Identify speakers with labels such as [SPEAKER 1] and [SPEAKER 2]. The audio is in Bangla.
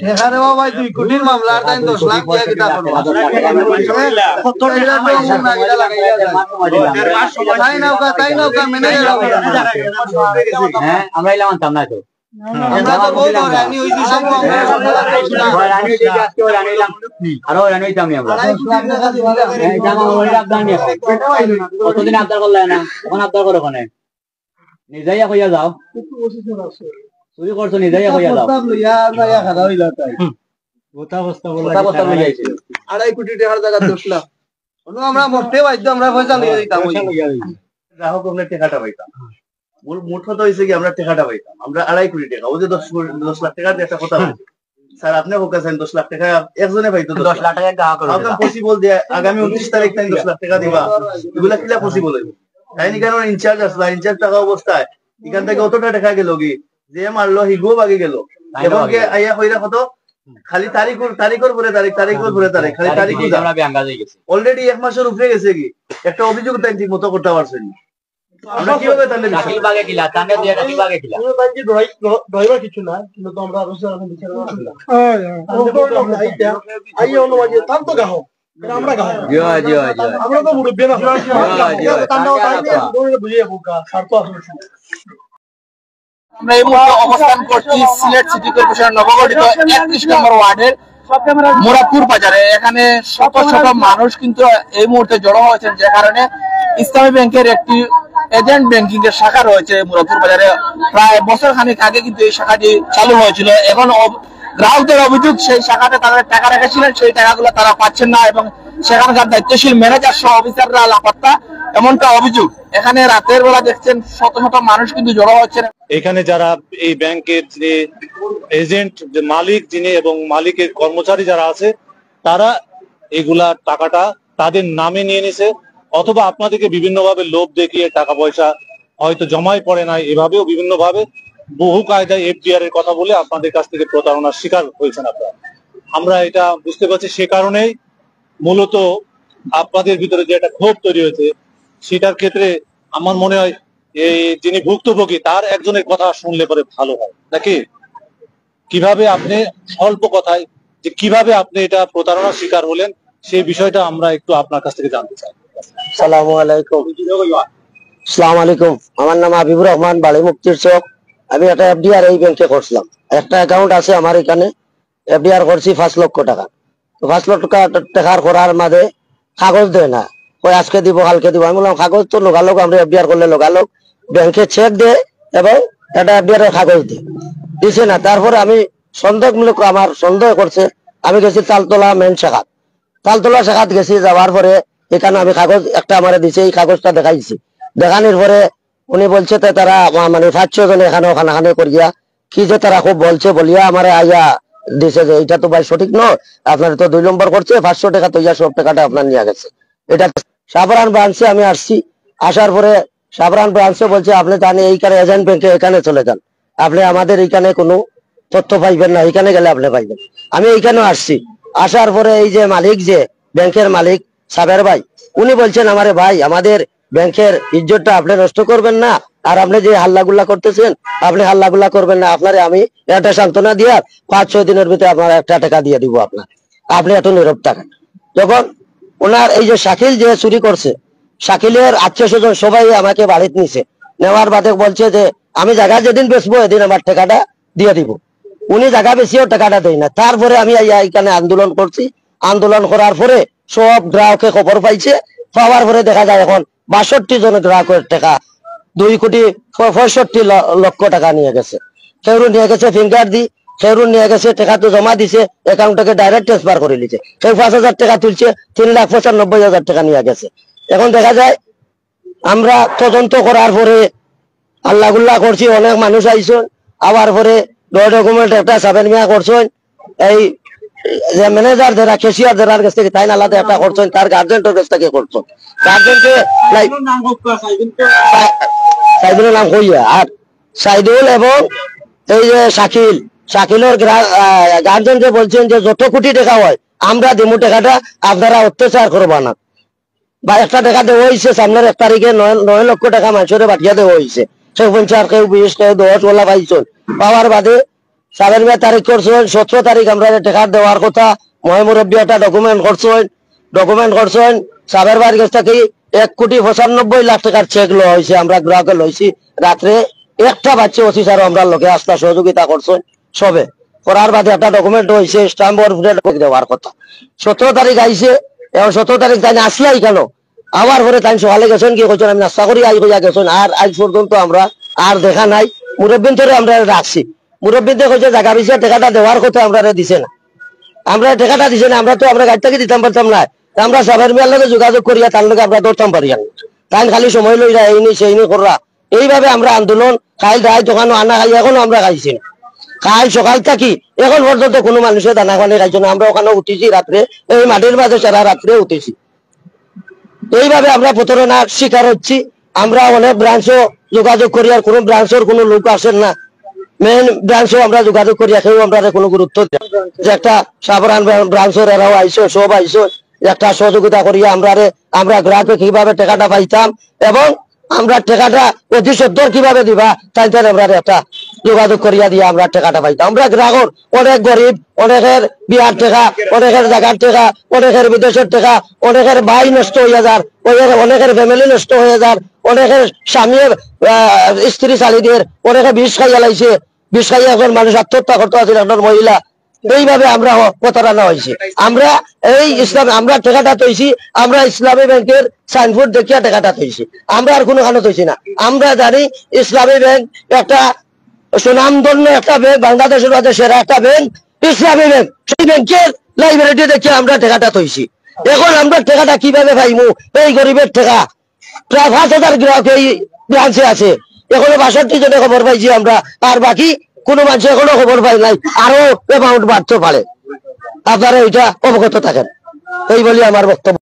[SPEAKER 1] ঠেকারে বাবা 2 কোটির মামলা আর 10 লাখ টাকা কিতা করব তাই নৌকা মেনে
[SPEAKER 2] হ্যাঁ আমরা এলাম আনতাম না তো
[SPEAKER 1] আমরা তো বহুত রানি হইছি সব
[SPEAKER 2] রানি আজকে রানি এলাম আরো রানি হইতাম আমরা জামা ওই আবদার নিয়ে কতদিন আবদার করলে না এখন আবদার করো কোনে নিজেই কইয়া যাও চুরি করছো নিজেই কইয়া যাও
[SPEAKER 1] আড়াই কোটি টাকার জায়গা 10 লাখ আমরা মরতে বাধ্য আমরা পয়সা নিয়ে দিতাম
[SPEAKER 3] গ্রাহক আমরা টাকাটা পাইতাম মোট কথা হয়েছে কি আমরা টাকাটা পাইতাম আমরা 2.5 কোটি টাকা ওই যে 10 লাখ টাকার একটা কথা বলছি স্যার আপনি বলছেন 10 লাখ টাকা একজনে পাইতো 10 লাখ টাকা গ্রাহক হবে পসিবল দিয়ে আগামী 29 তারিখ তাই 10 লাখ টাকা দিবা এগুলা কিলা পসিবল হইবে তাই নি কারণ ইনচার্জ আসলা ইনচার্জ টাকা অবস্থায় এখান থেকে অতটা টাকা গেল কি যে মারলো হিগো বাগে গেল এবং কে আইয়া কইরা কত খালি তারিখের পরে তারিখ খালি তারিখ আমরা ব্যাঙ্গা যাই গেছে অলরেডি 1 মাসের উপরে গেছে কি একটা অভিযোগ তাই ঠিক মতো করতে পারছেন আমরা কিভাবে তাহলে চাকরি বাগে কিলা তানে দিয়ে চাকরি বাগে কিলা পুরো বাঞ্জি ড্রাইভার কিছু না কিন্তু তো আমরা অবশ্য এখন বিচার করছিলাম আইয়া হলো বাজে তাম তো গাও আমরা গাও জি জি জি আমরা তো মুরব্বি না জি তানে তাই বুঝিয়ে বুকা স্বার্থ আসলে
[SPEAKER 4] আমরা এই মুহূর্তে অবস্থান করছি সিলেট সিটি কর্পোরেশনের নবগঠিত 31 নম্বর ওয়ার্ডের মুরাদপুর বাজারে। এখানে শত শত মানুষ কিন্তু এই মুহূর্তে জড়ো হয়েছেন, যে কারণে ইসলামী ব্যাংকের একটি এজেন্ট ব্যাংকিং এর শাখা রয়েছে মুরাদপুর বাজারে। প্রায় বছর খানিক আগে কিন্তু এই শাখাটি চালু হয়েছিল। এখন গ্রাহকদের অভিযোগ সেই শাখাতে তারা টাকা রেখেছিলেন, সেই টাকাগুলো তারা পাচ্ছেন না এবং সেখানকার দায়িত্বশীল ম্যানেজার সহ অফিসাররা লাপাত্তা, এমনটা অভিযোগ। এখানে রাতের বেলা দেখছেন শত শত মানুষ কিন্তু জড়ো হচ্ছেন।
[SPEAKER 5] এখানে যারা এই ব্যাংকের যে এজেন্ট, যে মালিক যিনি এবং মালিকের কর্মচারী যারা আছে, তারা এগুলা টাকাটা তাদের নামে নিয়ে নিছে, অথবা আপনাদেরকে বিভিন্নভাবে লোভ দেখিয়ে টাকা পয়সা হয়তো জমাই পড়ে নাই, এভাবেও বিভিন্নভাবে বহু কায়দায় এফডিআর এর কথা বলে আপনাদের কাছ থেকে প্রতারণার শিকার হয়েছেন আপনারা। আমরা এটা বুঝতে পারছি, সে কারণেই মূলত আপনাদের ভিতরে যে একটা ক্ষোভ তৈরি হয়েছে, সেটার ক্ষেত্রে আমার মনে হয় এই যিনি ভুক্তভোগী তার একজনের কথা শুনলে পরে ভালো হয় নাকি। কিভাবে আপনি স্বল্প কথায় যে কিভাবে আপনি এটা প্রতারণার শিকার হলেন, সেই বিষয়টা আমরা একটু আপনার কাছ থেকে জানতে চাই।
[SPEAKER 6] আসসালামু আলাইকুম। আসসালামু আলাইকুম। আমার নাম হাবিবুর রহমান, বাড়ি মুক্তির চক। আমি একটা এফডিআর এই ব্যাংকে করছিলাম। একটা অ্যাকাউন্ট আছে আমার এখানে, এফডিআর করছি 5 লক্ষ টাকা। তো 5 লক্ষ টাকার করার মাঝে কাগজ দেয় না, ওই আজকে দিব কালকে দিব। আমি বললাম কাগজ তো লোকালোক, আমরা এফডিআর করলে লোকালোক, ব্যাংকে চেক দেয় এবং একটা এফডিআর এর কাগজ দিছে না। তারপরে আমি সন্দেহমূলক, আমার সন্দেহ করছে, আমি গেছি তালতলা মেন শাখাত। তালতলা শাখাত গেছি, যাওয়ার পরে এখানে আমি কাগজ একটা আমার দিছে, এই কাগজটা দেখাইছি। দেখানোর পরে উনি বলছে তারা মানে 5-6 জন এখানে ওখানে করিয়া কি যে তারা খুব বলছে, বলিয়া আমার আইয়া দিছে যে এটা তো ভাই সঠিক নয়, আপনার তো 2 নম্বর করছে, 500 টাকা তো সব টাকাটা আপনার নিয়ে গেছে। এটা সাবরান ব্রাঞ্চে আমি আসছি। আসার পরে সাবরান ব্রাঞ্চে বলছে আপনি জানেন এইখানে এজেন্ট ব্যাংকে এখানে চলে যান, আপনি আমাদের এইখানে কোনো তথ্য পাইবেন না, এখানে গেলে আপনি পাইবেন। আমি এইখানে আসছি। আসার পরে এই যে মালিক, যে ব্যাংকের মালিক সাবের ভাই, উনি বলছেন আমারে ভাই আমাদের ব্যাংকের ইজ্জতটা আপনি নষ্ট করবেন না, আর আপনি যে হাল্লাগুল্লা করতেছেন আপনি হাল্লাগুল্লা করবেন না, আপনারে আমি একটা সান্ত্বনা দিয়া 5-6 দিনের ভিতরে আপনার 1 টাকা দিয়ে দিব, আপনি এত নীরব থাকেন। যখন ওনার এই যে শাকিল যে চুরি করছে, শাকিলের আত্মীয় স্বজন সবাই আমাকে বাড়িতে নিছে, নেওয়ার বাদে বলছে যে আমি জায়গা যেদিন বেচবো এদিন আমার টাকাটা দিয়ে দিব। উনি জায়গা বেশিও টাকাটা দেয় না। তারপরে আমি এখানে আন্দোলন করছি। আন্দোলন করার পরে সব গ্রাহকে খবর পাইছে, পাওয়ার পরে দেখা যায় এখন 62 জন গ্রাহকের টাকা 2,65,00,000 টাকা নিয়ে গেছে। কেউ নিয়ে গেছে ফিঙ্গার দি, কেউ নিয়ে গেছে টাকা তো জমা দিছে, অ্যাকাউন্টটাকে ডাইরেক্ট ট্রান্সফার করে নিচ্ছে। কেউ 5,000 টাকা তুলছে, 3,95,000 টাকা নিয়ে গেছে। এখন দেখা যায় আমরা তদন্ত করার পরে আল্লাগুল্লাহ করছি, অনেক মানুষ আইসন, আবার পরে ডকুমেন্ট একটা সাবেন মিয়া করছেন, এই যে ম্যানেজার যারা ক্যাশিয়ার যারা কাছ থেকে তাই আলাদা একটা করছেন, তার গার্জেন্টের কাছ থেকে করছেন। গার্জেন্টে সাইদুলের নাম কইয়া, আর সাইদুল এবং এই যে শাকিলের গার্জেনকে বলছেন যে যত কোটি টাকা হয় আমরা দিমু, টাকাটা আপনারা অত্যাচার করবা না। বা একটা টাকা দেওয়া হয়েছে সামনের 1 তারিখে 9 লক্ষ টাকা মানুষের বাটিয়া দেওয়া হয়েছে। কেউ 50, কেউ 20, কেউ 10 ওলা পাইছেন। পাওয়ার বাদে সাবের মেয়ে তারিখ করছেন 17 তারিখ আমরা টাকা দেওয়ার কথা ময় মুরব্বী একটা ডকুমেন্ট করছেন সাবের বাড়ির কাছ থেকে 1,95,00,000 টাকার চেক লওয়া হয়েছে আমরা গ্রাহকে লইছি রাত্রে একটা বাচ্চা ওসি স্যার আমরা লোকে আস্থা সহযোগিতা করছেন সবে করার বাদে একটা ডকুমেন্ট হয়েছে স্ট্যাম্প দেওয়ার কথা 17 তারিখ আইছে এবং 17 তারিখ তাই আসলাই কেন আবার পরে তাই সকালে গেছেন কি করছেন আমি নাস্তা করি কইয়া গেছেন আর আজ পর্যন্ত আমরা আর দেখা নাই মুরব্বিন ধরে আমরা রাখছি মুরব্বিনদের কইছে জায়গা বিষয়ে টাকাটা দেওয়ার কথা আমরা দিছে না আমরা টাকাটা দিছে না আমরা তো আমরা গাড়ি থেকে দিতাম পারতাম না আমরা সাবের মেয়ের লগে যোগাযোগ করিয়া তার লগে আমরা ধরতাম পারি তাই খালি সময় লইরা এইনি সেইনি করা এইভাবে আমরা আন্দোলন খাইল দায় দোকানো আনা খাই এখনো আমরা খাইছি না কাল সকাল থাকি এখন পর্যন্ত কোনো মানুষের দানা পানি খাইছে না আমরা ওখানে উঠেছি রাত্রে এই মাটির মাঝে সারা রাত্রে উঠেছি এইভাবে আমরা প্রতারণার শিকার হচ্ছি আমরা অনেক ব্রাঞ্চও যোগাযোগ করি আর কোনো ব্রাঞ্চের কোনো লোক আসেন না মেন ব্রাঞ্চও আমরা যোগাযোগ করি কেউ আমরা কোনো গুরুত্ব দেয় যে একটা সাধারণ ব্রাঞ্চের এরাও আইসো সব আইসো একটা সহযোগিতা করিয়া আমরা গ্রাহকে কিভাবে টাকাটা পাইতাম এবং আমরা টাকাটা অতি সত্তর কিভাবে দিবা তাই আমরা একটা যোগাযোগ করিয়া দিয়ে আমরা টাকাটা পাইতাম আমরা গ্রাহক অনেক গরিব অনেকের বিয়ার টাকা অনেকের জায়গার টাকা অনেকের বিদেশের টাকা অনেকের ভাই নষ্ট হয়ে যার অনেকের ফ্যামিলি নষ্ট হয়ে যার অনেকের স্বামী স্ত্রী শালীদের অনেকে বিষ খাইয়া লাইছে বিষ খাইয়া এখন মানুষ আত্মহত্যা করতে আছে একজন মহিলা এইভাবে আমরা প্রতারণা হয়েছে আমরা এই ইসলাম আমরা টাকাটা তৈছি আমরা ইসলামী ব্যাংকের সাইনবোর্ড দেখিয়া টাকাটা তৈছি আমরা আর কোনো কারণে তৈছি না আমরা জানি ইসলামী ব্যাংক একটা সুনামধন্য একটা ব্যাংক বাংলাদেশের মধ্যে সেরা একটা ব্যাংক ইসলামী ব্যাংক সেই ব্যাংকের লাইব্রেরিটি দেখে আমরা টাকাটা তৈছি এখন আমরা টাকাটা কিভাবে পাইমু এই গরিবের টাকা প্রায় 5,000 গ্রাহক এই ব্রাঞ্চে আছে এখনো 62 জনে খবর পাইছি আমরা আর বাকি কোনো মানুষ এখনো খবর পাই নাই আরো অ্যামাউন্ট বাড়তে পারে আপনারা এটা অবগত থাকেন এই বলি আমার বক্তব্য